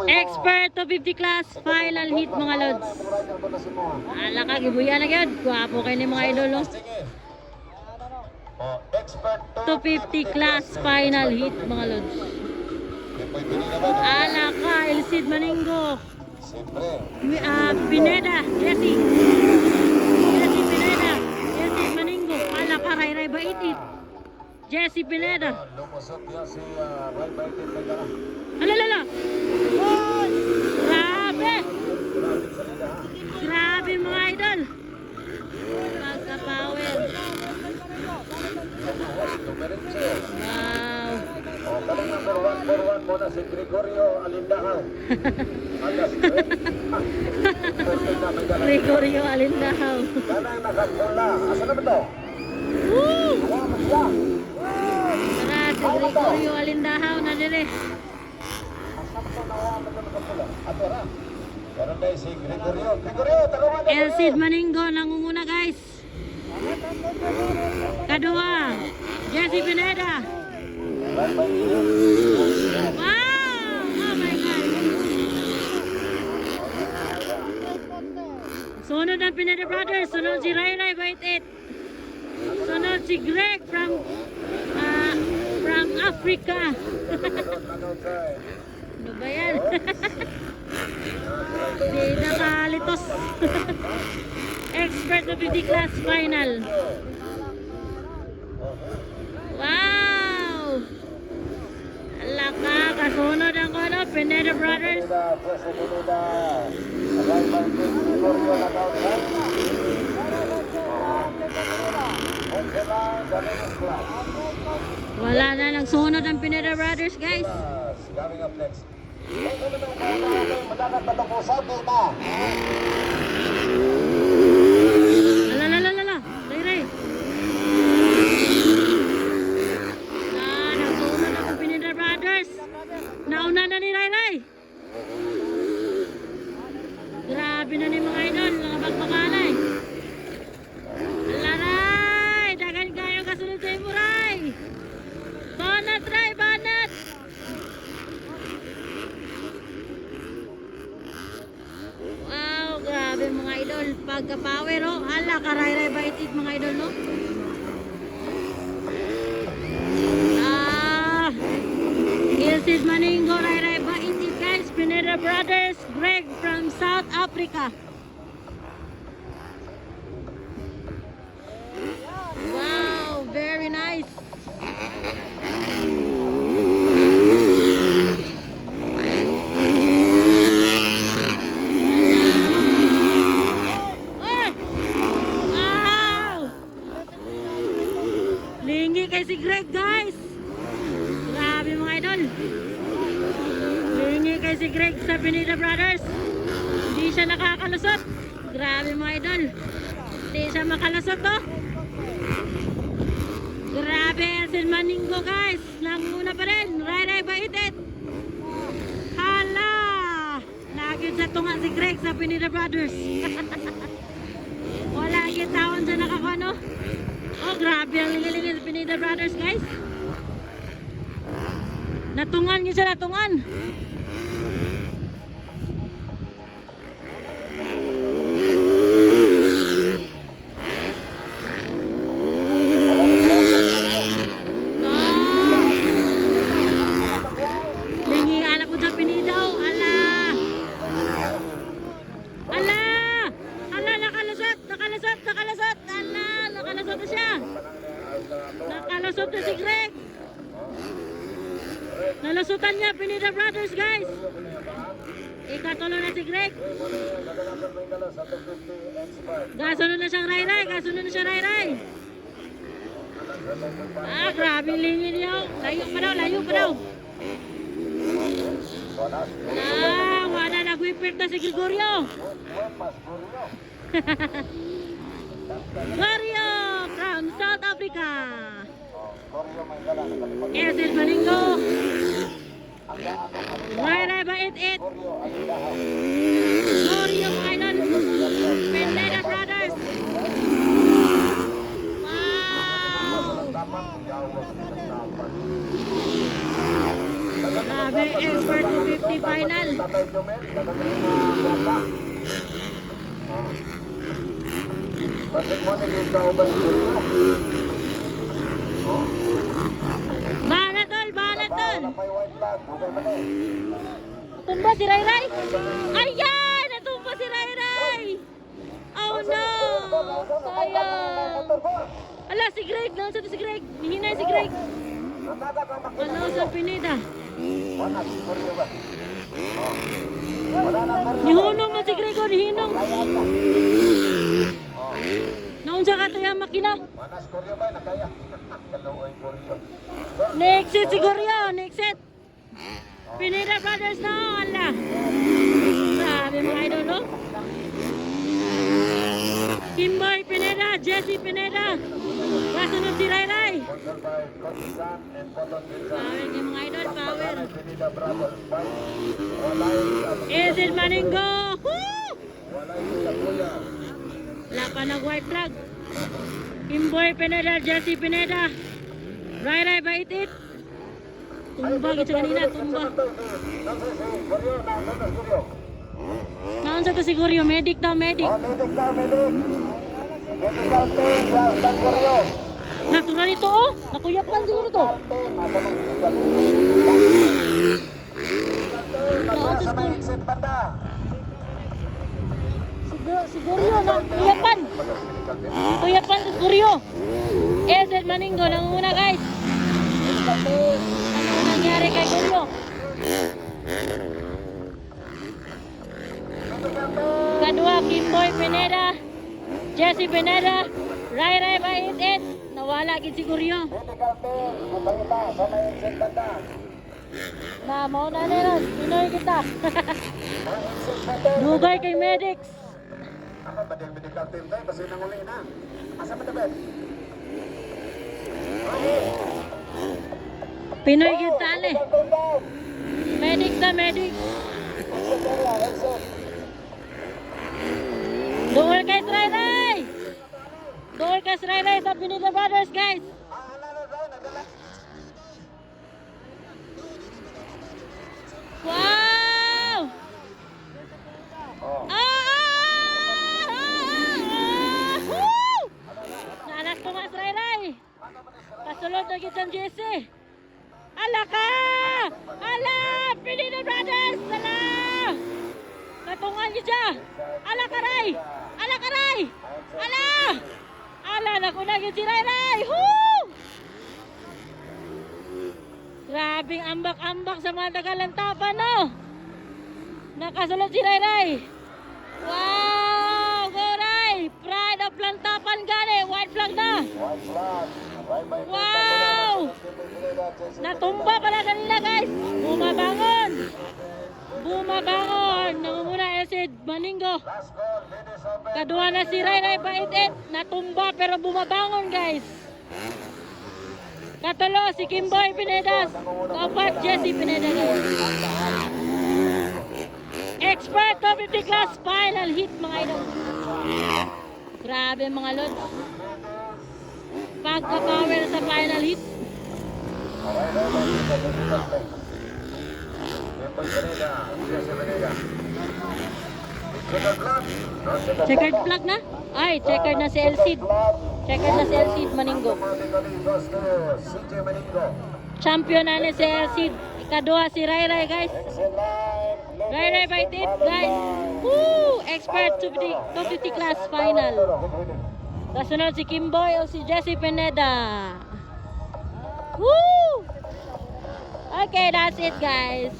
Expert to 50 class, final hit mga lods. Ala ka, gibuya na gyud. Guwapo kayo ni mga idol, no? 250 class, final hit mga lods. Ala ka, Elcid Maninggo. Pineda, Jesse. Jesse Pineda. Elcid Maninggo. Ala ka, Ray Baitit. Jesse Pineda. Alalala. Grabe. Grabe mga idol. Pagka-power. Wow. Number 141 muna si Gregorio Alindahaw. Gregorio Alindahaw. Yan ang nakapula. Asa na ba ito? Woo! Tara, Tara, si Gregorio Alindahaw na dire. Atara. Karon tayo si Gregorio. Gregorio, tarungan na. Elcid Maninggo nangunguna guys. Kadua, Jesse Pineda. Wow! Oh my God! Sunod ang Pineda Brothers. Sunod si Ray Baitit. Sunod si Greg from Africa. Ano ba yan? Di nakalitos. Expert to 50 class final. Wow! Alaka, kasunod ang kono, Pineda Brothers. Wala na, nagsunod ang Pineda Brothers guys. Coming up next. Lalalala, Ray. Nagsunod ang Pineda Brothers. Nauna na ni Ray. Grabe na ni mga idol, mga bagbakanay. Alaray, dagan kayo kasunod sa imo Ray. Banat Ray, banat. Wow, grabe mga idol, pagka-power oh. Hala, karay-ray baitit mga idol no. Elcid Maninggo, Ray Baitit guys, Pineda Brothers, Greg from South Africa. Wow, very nice. Wow! Lingi kay si Greg guys. Grabe mga idol. Lingi kay si Greg sa Pineda Brothers. Hindi siya nakakalusot. Grabe mga idol. Hindi siya makalusot to. Grabe, Elcid Maninggo guys. Nanguna pa rin. Ray Baitit. Hala. Lagyan sa tunga si Greg sa Pineda Brothers. Wala yung taon siya nakakuha no. Oh grabe ang lingi-lingi sa Pineda Brothers guys. Natungan niyo siya, natungan. Lingi anak ko sa Pinidaw. Ala. Ala. Ala, nakalusot. Ala, nakalusot na siya. Nakalusot na si Greg. Nalusutan niya Pineda Brothers guys. Ikatulo na si Greg. Gasunod na siyang Ray. Grabe lingin niyo. Layo pa daw. Wala nag-whippert na si Gregorio. Gregorio from South Africa. Elcid Maninggo. Ray Baitit. Gregorio Island. Pineda Brothers. Wow! Grabe, expert to 50 semi-final. Tatay Jumel, tatay Jumel. Bakit mo naging kauban ko? Banatol, banatol. May white flag. Okay ba na? Tumba si Ray Ray. Ayan! Natumba si Ray Ray. Oh no! Sayang. Ala, si Greg. Naon sa to si Greg? Nihinay si Greg. Ano sa Pineda? Nihunong na si Greg o nihinong. Naon sa katayang makina? Manas Koryo ba? Nakaya. Kaluoy Koryo. Next set si Goryo. Next set. Pineda Brothers na. Ala. Sabi mga idol, no? Kimboy Pineda. Jesse Pineda. Kasunod si Ray Ray. Sponsored by Coach Sam and Cotton Wilson. Power niya mga idol. Power. Pinida Brothers Fight. Walay Ezil Maningo. Woo! sa kuya. Wala pa nag-white flag. Kimboy Pineda. Jesse Pineda. Ray Ray Baitit. Tumba gito kanina. Tumba. Koryo na Manas Koryo. Naon sa to si Goryo. Medic daw. Medic. Medic na medic. Medical team sa Koryo. Natura nito oh. Nakuyapan siguro to. Sa may exit banda. Si Goryo na kuyapan. Kuyapan si Goryo. Ezil Maningo nanguna guys. Ano nangyari kay Goryo? Kadua Kimboy Pineda. Jesse Pineda. Ray Ray Baitit. Nawala gid si Goryo. Medical team, kapalita sa may exit banda. Na mao na nila. Pinoy kita. Dugay kay medics. Ako ba din medical team tayo? Kasi nanguli na. Asa ba tayo? Pinoy gid tali. Medics na medics. Doon kay Ray Ray. Doon kay Ray Ray sa Pineda Brothers guys. Wow! Woo! Nanak ko nga Ray Ray. Kasulod na gid ang Jesse. Ala ka! Ala! Pineda Brothers! Ala! Katungan gid siya. Ala ka Ray! Ala ka Ray! Ala! Ala na ko na gid si Ray Ray. Woo! Grabing ambak-ambak sa mga tagalantapan, no? Nakasulod si Ray Ray. Wow! Go Ray! Pride of Lantapan gani. White flag na. Wow! Natumba pala kanila guys. Bumabangon. Bumabangon. Nangunguna Ezil Maningo. Kadua na si Ray Ray Baitit. Natumba pero bumabangon guys. Katulo si Kimboy Pineda. Kapat Jesse Pineda guys. Expert 250 class final hit mga idol. Grabe mga lods. Pagka-power sa final hit. Checkered flag na? Ay, checkered na si Elcid. Checkered na si Elcid Maningo. Champion na ni si Elcid. Ikadua si Ray Ray guys. Ray Ray Baitit guys. Woo! Expert 250 class final. Kasunod si Kimboy o si Jesse Pineda. Woo! Okay, that's it guys.